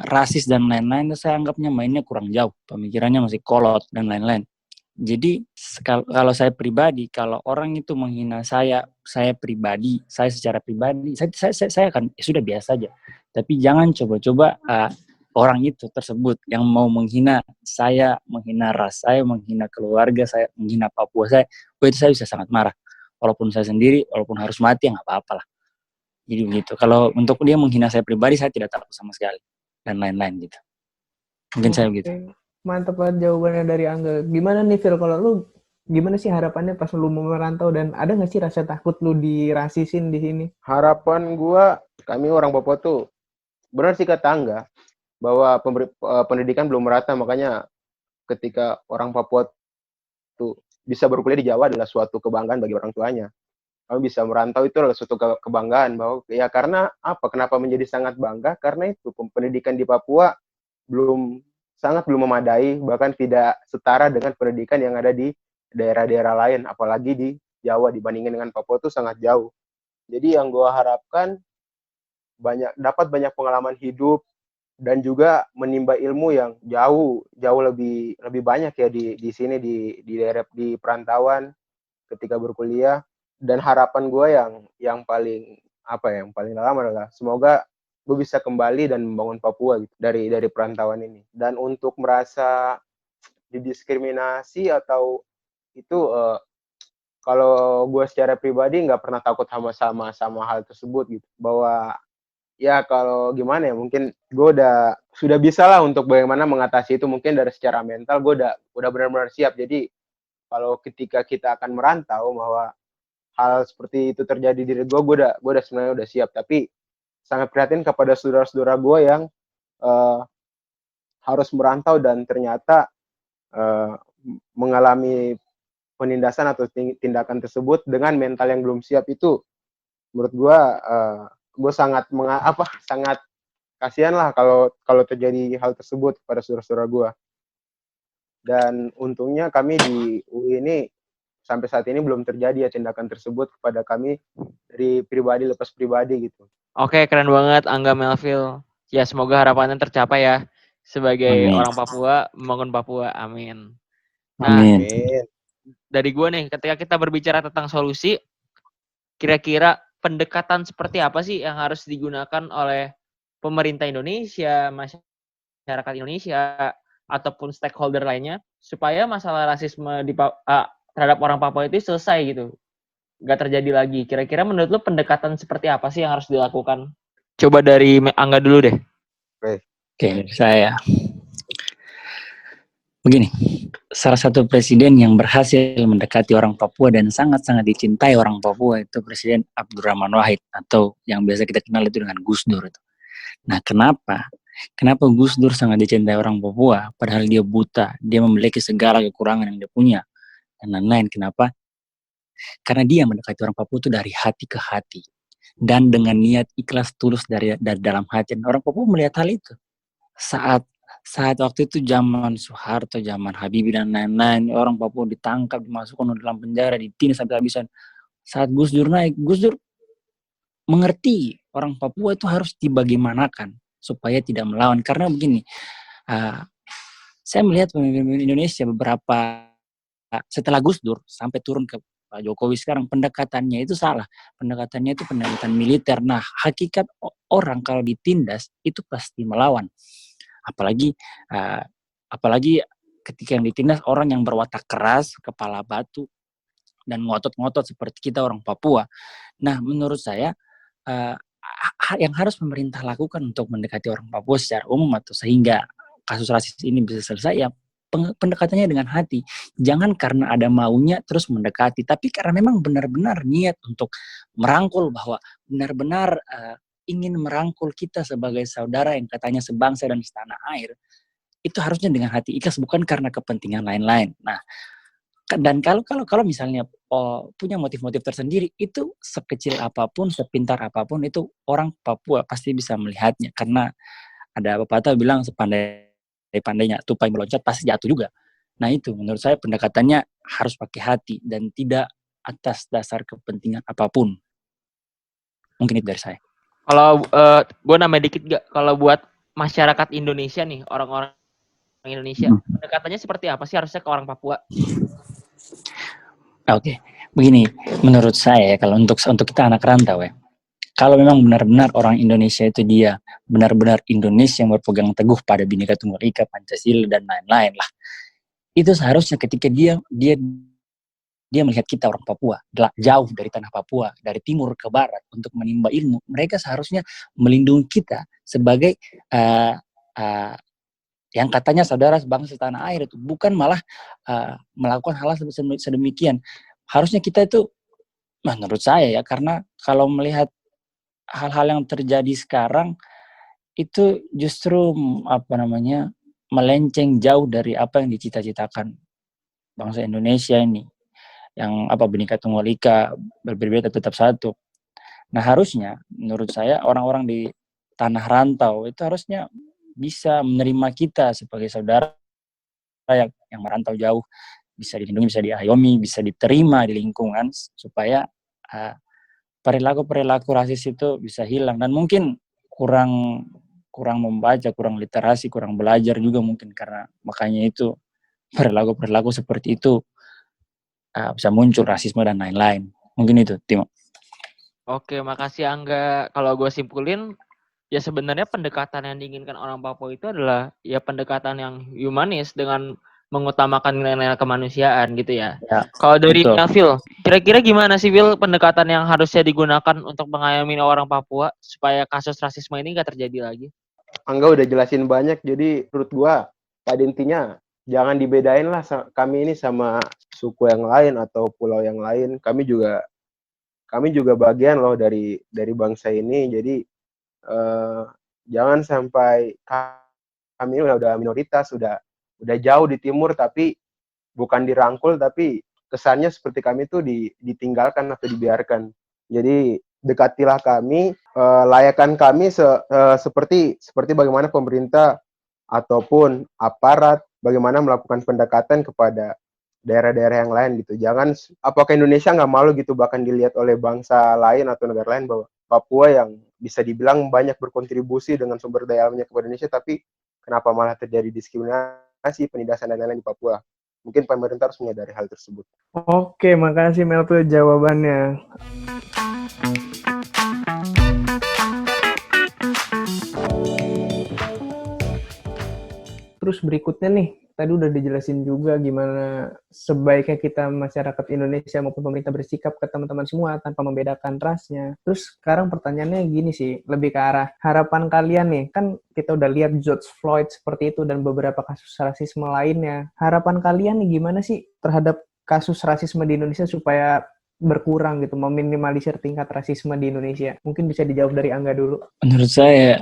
rasis dan lain-lain, saya anggapnya mainnya kurang jauh, pemikirannya masih kolot dan lain-lain. Jadi kalau saya pribadi, kalau orang itu menghina saya pribadi, saya secara pribadi, saya akan sudah biasa aja. Tapi jangan coba-coba orang itu tersebut yang mau menghina saya, menghina ras saya, menghina keluarga saya, menghina Papua saya, itu saya bisa sangat marah. Walaupun saya sendiri, walaupun harus mati, ya nggak apa-apa lah. Jadi begitu. Kalau untuk dia menghina saya pribadi, saya tidak takut sama sekali. Dan lain-lain gitu. Mungkin saya begitu. Mantap banget jawabannya dari Angga. Gimana nih Phil, kalau lu gimana sih harapannya pas lu mau merantau, dan ada nggak sih rasa takut lu dirasisin di sini? Harapan gua, kami orang Papua tuh, benar sih kata Angga, bahwa pendidikan belum merata, makanya ketika orang Papua tuh bisa berkuliah di Jawa adalah suatu kebanggaan bagi orang tuanya. Kamu bisa merantau itu adalah suatu kebanggaan, bahwa ya karena apa? Kenapa menjadi sangat bangga? Karena itu pendidikan di Papua sangat belum memadai, bahkan tidak setara dengan pendidikan yang ada di daerah-daerah lain, apalagi di Jawa dibandingin dengan Papua itu sangat jauh. Jadi yang gue harapkan dapat banyak pengalaman hidup dan juga menimba ilmu yang jauh lebih banyak ya di sini di daerah di perantauan ketika berkuliah. Dan harapan gue yang paling dalam adalah semoga gue bisa kembali dan membangun Papua gitu dari perantauan ini. Dan untuk merasa didiskriminasi atau itu kalau gue secara pribadi nggak pernah takut sama hal tersebut gitu, bahwa ya kalau gimana ya, mungkin gue sudah bisa lah untuk bagaimana mengatasi itu. Mungkin dari secara mental gue udah benar-benar siap. Jadi kalau ketika kita akan merantau, bahwa hal seperti itu terjadi di diri gue udah sebenarnya udah siap. Tapi sangat prihatin kepada saudara-saudara gue yang harus merantau dan ternyata mengalami penindasan atau tindakan tersebut dengan mental yang belum siap. Itu menurut gue sangat kasihan lah kalau terjadi hal tersebut kepada saudara-saudara gue. Dan untungnya kami di UI ini sampai saat ini belum terjadi ya tindakan tersebut kepada kami dari pribadi lepas pribadi gitu. Oke, keren banget Angga Melville. Ya, semoga harapannya tercapai ya. Sebagai orang Papua, membangun Papua. Amin. Nah, Amin. dari gue nih, ketika kita berbicara tentang solusi, kira-kira pendekatan seperti apa sih yang harus digunakan oleh pemerintah Indonesia, masyarakat Indonesia, ataupun stakeholder lainnya, supaya masalah rasisme terhadap orang Papua itu selesai gitu, nggak terjadi lagi. Kira-kira menurut lo pendekatan seperti apa sih yang harus dilakukan? Coba dari Angga dulu deh. Oke, saya. Begini, salah satu presiden yang berhasil mendekati orang Papua dan sangat-sangat dicintai orang Papua itu Presiden Abdurrahman Wahid, atau yang biasa kita kenal itu dengan Gus Dur. Nah, kenapa? Kenapa Gus Dur sangat dicintai orang Papua, padahal dia buta, dia memiliki segala kekurangan yang dia punya, dan lain-lain. Kenapa? Karena dia mendekati orang Papua itu dari hati ke hati, dan dengan niat ikhlas tulus dari dalam hati. Dan orang Papua melihat hal itu. Saat saat waktu itu zaman Soeharto, zaman Habibie dan lain-lain, orang Papua ditangkap, dimasukkan ke dalam penjara, ditindas sampai habisan. Saat Gus Dur naik, Gus Dur mengerti orang Papua itu harus dibagaimanakan supaya tidak melawan. Karena begini, saya melihat pemimpin Indonesia beberapa setelah Gus Dur sampai turun ke Pak Jokowi sekarang, pendekatannya itu salah. Pendekatannya itu pendekatan militer. Nah, hakikat orang kalau ditindas itu pasti melawan. Apalagi ketika yang ditindas orang yang berwatak keras, kepala batu, dan ngotot-ngotot seperti kita orang Papua. Nah, menurut saya yang harus pemerintah lakukan untuk mendekati orang Papua secara umum atau sehingga kasus rasis ini bisa selesai, ya pendekatannya dengan hati. Jangan karena ada maunya terus mendekati, tapi karena memang benar-benar niat untuk merangkul, bahwa benar-benar ingin merangkul kita sebagai saudara yang katanya sebangsa dan setanah air. Itu harusnya dengan hati ikhlas, bukan karena kepentingan lain-lain. Nah, dan kalau misalnya punya motif-motif tersendiri, itu sekecil apapun, sepintar apapun, itu orang Papua pasti bisa melihatnya. Karena ada pepatah bilang sepandai-pandainya tupai meloncat pasti jatuh juga. Nah, itu menurut saya pendekatannya harus pakai hati dan tidak atas dasar kepentingan apapun. Mungkin itu dari saya. Kalau gue nambah dikit gak, kalau buat masyarakat Indonesia nih, orang-orang Indonesia, pendekatannya seperti apa sih harusnya ke orang Papua? Oke, begini, menurut saya kalau untuk kita anak rantau ya, kalau memang benar-benar orang Indonesia itu dia benar-benar Indonesia yang berpegang teguh pada Bhinneka Tunggal Ika, Pancasila dan lain-lain lah, itu seharusnya ketika dia melihat kita orang Papua jauh dari tanah Papua, dari timur ke barat untuk menimba ilmu, mereka seharusnya melindungi kita sebagai yang katanya saudara sebangsa setanah air, itu bukan malah melakukan hal sedemikian. Harusnya kita itu, menurut saya ya, karena kalau melihat hal-hal yang terjadi sekarang itu justru melenceng jauh dari apa yang dicita-citakan bangsa Indonesia ini, yang Bhinneka Tunggal Ika, berbeda tetap satu. Nah, harusnya menurut saya orang-orang di tanah rantau itu harusnya bisa menerima kita sebagai saudara yang merantau jauh, bisa dilindungi, bisa diayomi, bisa diterima di lingkungan, supaya perilaku rasis itu bisa hilang. Dan mungkin kurang membaca, kurang literasi, kurang belajar juga mungkin, karena makanya itu perilaku seperti itu bisa muncul rasisme dan lain-lain. Mungkin itu, Timo. Oke, makasih Angga. Kalau gue simpulin, ya sebenarnya pendekatan yang diinginkan orang Papua itu adalah ya pendekatan yang humanis dengan mengutamakan nilai-nilai kemanusiaan gitu ya. Kalau dari Phil, kira-kira gimana sih Phil pendekatan yang harusnya digunakan untuk mengayomi orang Papua supaya kasus rasisme ini nggak terjadi lagi? Angga udah jelasin banyak, jadi menurut gua pada intinya jangan dibedain lah kami ini sama suku yang lain atau pulau yang lain. Kami juga bagian loh dari bangsa ini. Jadi jangan sampai kami ini udah minoritas, udah jauh di timur, tapi bukan dirangkul, tapi kesannya seperti kami itu ditinggalkan atau dibiarkan. Jadi dekatilah kami, layakan kami seperti bagaimana pemerintah ataupun aparat bagaimana melakukan pendekatan kepada daerah-daerah yang lain gitu. Jangan, apakah Indonesia nggak malu gitu bahkan dilihat oleh bangsa lain atau negara lain bahwa Papua yang bisa dibilang banyak berkontribusi dengan sumber daya alamnya kepada Indonesia, tapi kenapa malah terjadi diskriminasi, penindasan dan lain-lain di Papua? Mungkin pemerintah harus menyadari hal tersebut. Oke, makasih Melville jawabannya. Terus berikutnya nih, tadi udah dijelasin juga gimana sebaiknya kita masyarakat Indonesia maupun pemerintah bersikap ke teman-teman semua tanpa membedakan rasnya. Terus sekarang pertanyaannya gini sih, lebih ke arah harapan kalian nih, kan kita udah lihat George Floyd seperti itu dan beberapa kasus rasisme lainnya. Harapan kalian nih gimana sih terhadap kasus rasisme di Indonesia supaya berkurang gitu, meminimalisir tingkat rasisme di Indonesia? Mungkin bisa dijawab dari Angga dulu. Menurut saya,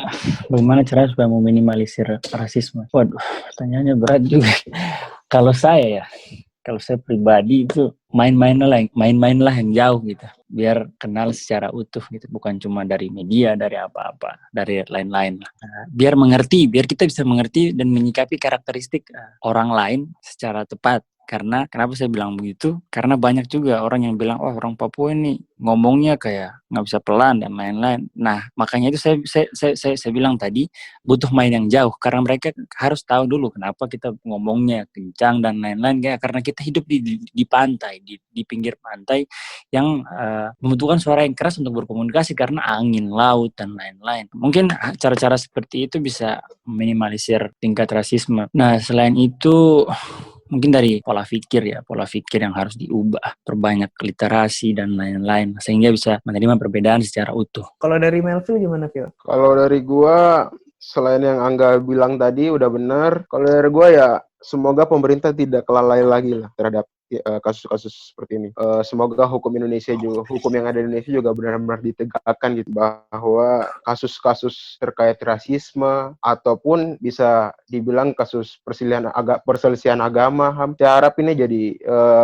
bagaimana cara supaya meminimalisir rasisme? Waduh, pertanyaannya berat juga. Kalau saya pribadi itu main-mainlah yang jauh gitu, biar kenal secara utuh gitu, bukan cuma dari media, dari apa-apa, dari lain-lain lah. Biar kita bisa mengerti dan menyikapi karakteristik orang lain secara tepat. Karena kenapa saya bilang begitu? Karena banyak juga orang yang bilang, oh orang Papua ini ngomongnya kayak nggak bisa pelan dan lain-lain. Nah makanya itu saya bilang tadi butuh main yang jauh, karena mereka harus tahu dulu kenapa kita ngomongnya kencang dan lain-lain, karena kita hidup di pantai, di pinggir pantai yang membutuhkan suara yang keras untuk berkomunikasi karena angin laut dan lain-lain. Mungkin cara-cara seperti itu bisa meminimalisir tingkat rasisme. Nah selain itu mungkin dari pola pikir yang harus diubah, perbanyak literasi dan lain-lain sehingga bisa menerima perbedaan secara utuh. Kalau dari Melville gimana, Phil? Kalau dari gua, selain yang Angga bilang tadi udah benar. Kalau dari gua ya semoga pemerintah tidak kelalaian lagi lah terhadap kasus-kasus seperti ini. Semoga hukum yang ada di Indonesia juga benar-benar ditegakkan gitu, bahwa kasus-kasus terkait rasisme ataupun bisa dibilang kasus perselisihan agama, saya harap ini jadi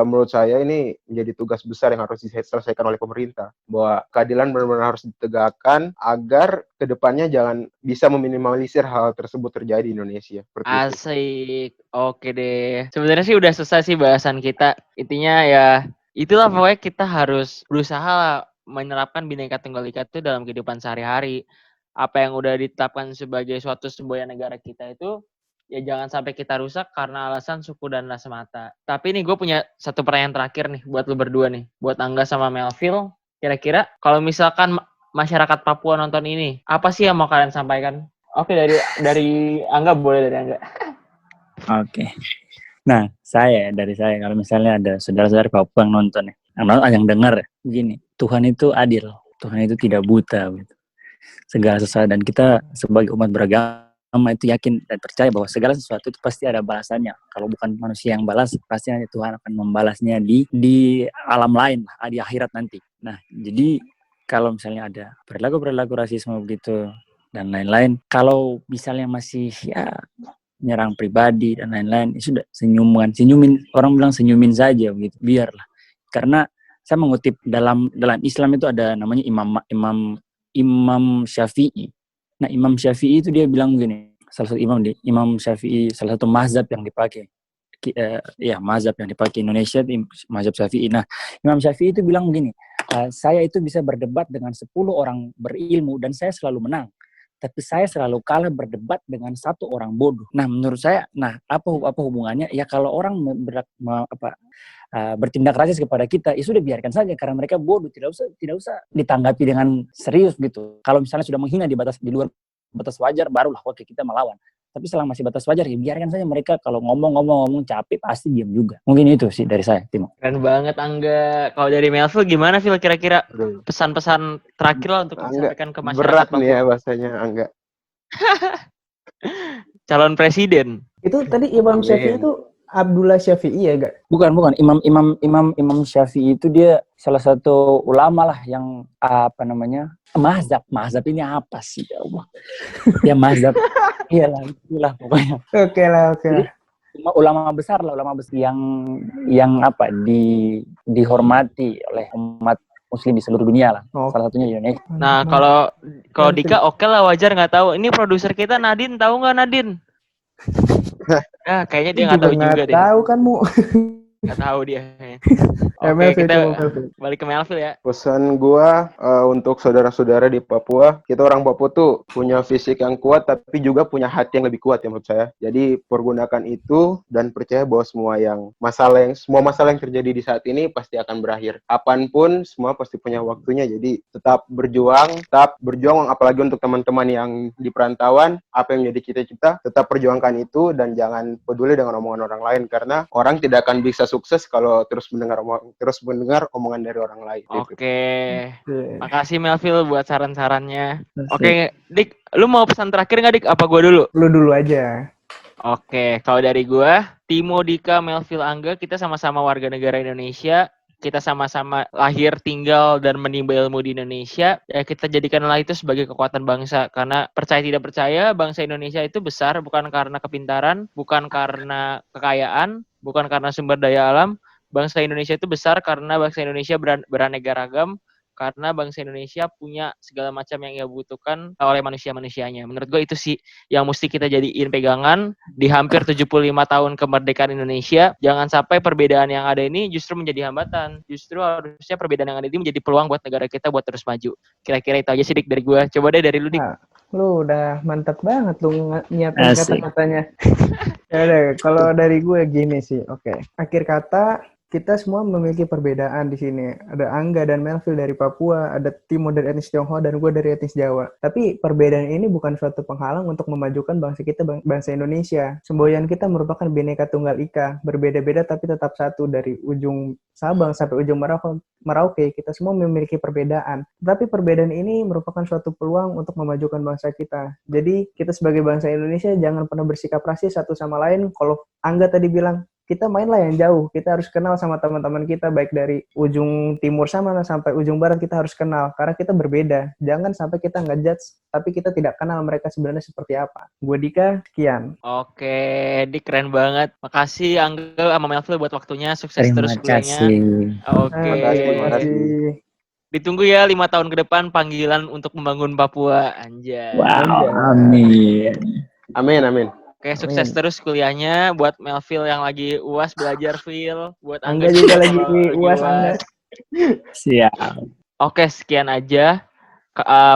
menurut saya ini menjadi tugas besar yang harus diselesaikan oleh pemerintah, bahwa keadilan benar-benar harus ditegakkan agar kedepannya jangan bisa meminimalisir hal tersebut terjadi di Indonesia. Asik. Oke deh. Sebenarnya sih udah selesai sih bahasan kita. Intinya ya itulah, pokoknya kita harus berusaha menerapkan Bhinneka Tunggal Ika itu dalam kehidupan sehari-hari. Apa yang udah ditetapkan sebagai suatu semboyan negara kita itu ya jangan sampai kita rusak karena alasan suku dan ras semata. Tapi nih gue punya satu pertanyaan terakhir nih buat lu berdua nih, buat Angga sama Melville. Kira-kira kalau misalkan masyarakat Papua nonton ini, apa sih yang mau kalian sampaikan? Oke, dari Angga, boleh dari Angga. Oke. Nah, dari saya kalau misalnya ada saudara-saudara Papua yang nonton yang dengar begini, Tuhan itu adil, Tuhan itu tidak buta gitu. Segala sesuatu, dan kita sebagai umat beragama itu yakin dan percaya bahwa segala sesuatu itu pasti ada balasannya. Kalau bukan manusia yang balas, pasti Tuhan akan membalasnya di alam lain, di akhirat nanti. Nah, jadi kalau misalnya ada perilaku rasisme begitu dan lain-lain, kalau misalnya masih nyerang pribadi dan lain-lain, sudah senyumin, orang bilang senyumin saja begitu, biarlah. Karena saya mengutip dalam Islam itu ada namanya Imam Syafi'i. Nah, Imam Syafi'i itu dia bilang gini, Imam Syafi'i salah satu mazhab yang dipakai. Mazhab yang dipakai Indonesia itu mazhab Syafi'i. Nah, Imam Syafi'i itu bilang begini, saya itu bisa berdebat dengan 10 orang berilmu dan saya selalu menang. Tapi saya selalu kalah berdebat dengan 1 orang bodoh. Nah, menurut saya, apa hubungannya? Ya kalau orang bertindak rasis kepada kita, ya sudah biarkan saja karena mereka bodoh, tidak usah ditanggapi dengan serius gitu. Kalau misalnya sudah menghina di luar batas wajar, barulah oke kita melawan. Tapi selama masih batas wajar, ya biarkan saja mereka. Kalau ngomong capek pasti diam juga. Mungkin itu sih dari saya, Timo. Keren banget Angga. Kalau dari Melville gimana, Phil, kira-kira pesan-pesan terakhir lah untuk disampaikan ke masyarakat berat Papua? Nih ya bahasanya Angga. Calon presiden. Itu tadi Imam Syafi'i itu Abdullah Syafi'i ya, gak? Bukan. Imam Syafi'i itu dia salah satu ulama lah yang mazhab ini apa sih, ya Allah? Ya mazhab. Itulah pokoknya. Oke lah. Ulama besar yang dihormati oleh umat Muslim di seluruh dunia lah. Salah satunya di Indonesia. Nah, kalau Dika oke lah, wajar, nggak tahu. Ini produser kita Nadine, tahu nggak Nadine? Kayaknya dia nggak tahu juga deh. Tahu kan, Mu? Nggak tahu dia. Oke, kita balik ke Melville ya. Pesan gua untuk saudara-saudara di Papua, kita orang Papua tuh punya fisik yang kuat tapi juga punya hati yang lebih kuat ya menurut saya. Jadi pergunakan itu dan percaya bahwa semua masalah yang terjadi di saat ini pasti akan berakhir. Kapanpun semua pasti punya waktunya. Jadi tetap berjuang apalagi untuk teman-teman yang di perantauan, apa yang menjadi cita-cita, tetap perjuangkan itu dan jangan peduli dengan omongan orang lain, karena orang tidak akan bisa sukses kalau terus mendengar omongan dari orang lain. Oke. Makasih Melville buat saran-sarannya. Oke, Dik, lu mau pesan terakhir nggak, Dik? Apa gue dulu? Lu dulu aja. Oke, kalau dari gue, Timo, Dika, Melville, Angga, kita sama-sama warga negara Indonesia. kita sama-sama lahir, tinggal, dan menimba ilmu di Indonesia, ya kita jadikanlah itu sebagai kekuatan bangsa. Karena percaya tidak percaya, bangsa Indonesia itu besar bukan karena kepintaran, bukan karena kekayaan, bukan karena sumber daya alam. Bangsa Indonesia itu besar karena bangsa Indonesia beraneka ragam, karena bangsa Indonesia punya segala macam yang ia butuhkan oleh manusia-manusianya. Menurut gue itu sih yang mesti kita jadiin pegangan di hampir 75 tahun kemerdekaan Indonesia. Jangan sampai perbedaan yang ada ini justru menjadi hambatan. Justru harusnya perbedaan yang ada ini menjadi peluang buat negara kita buat terus maju. Kira-kira itu aja sih Dik dari gue. Coba deh dari lu Dik. Nah, lu udah mantap banget lu nyiapin Asik. kata-katanya. Ya udah, kalau dari gue gini sih. Oke. Akhir kata, kita semua memiliki perbedaan di sini. Ada Angga dan Melville dari Papua, ada Timo dari etnis Tionghoa, dan gue dari etnis Jawa. Tapi perbedaan ini bukan suatu penghalang untuk memajukan bangsa kita, bangsa Indonesia. Semboyan kita merupakan Bhinneka Tunggal Ika, berbeda-beda tapi tetap satu. Dari ujung Sabang sampai ujung Merauke, kita semua memiliki perbedaan. Tapi perbedaan ini merupakan suatu peluang untuk memajukan bangsa kita. Jadi kita sebagai bangsa Indonesia jangan pernah bersikap rasis satu sama lain. Kalau Angga tadi bilang, kita mainlah yang jauh. Kita harus kenal sama teman-teman kita, baik dari ujung timur sama sampai ujung barat kita harus kenal. Karena kita berbeda. Jangan sampai kita ngejudge, tapi kita tidak kenal mereka sebenarnya seperti apa. Gue Dika, sekian. Oke, Dik keren banget. Makasih Angga sama Melville buat waktunya. Sukses Terima terus kuliahnya. kasih. Oke. Terima kasih. Ditunggu ya 5 tahun ke depan panggilan untuk membangun Papua. Anjay. Wow, amin. Amin, amin. Oke, sukses terus kuliahnya buat Melville yang lagi UAS belajar, Phil. Buat Angga juga lagi yang UAS, Angga. Siap. Oke, sekian aja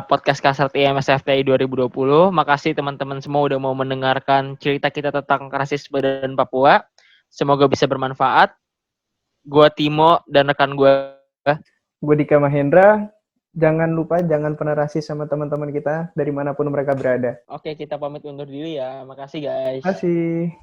podcast Kasat IMS FTI 2020. Makasih teman-teman semua udah mau mendengarkan cerita kita tentang rasisme dan Papua. Semoga bisa bermanfaat. Gua Timo dan rekan gue. Gue Dika Mahendra. Jangan lupa, jangan pernah rasis sama teman-teman kita dimanapun mereka berada. Oke, kita pamit undur diri ya. Makasih guys. Terima kasih.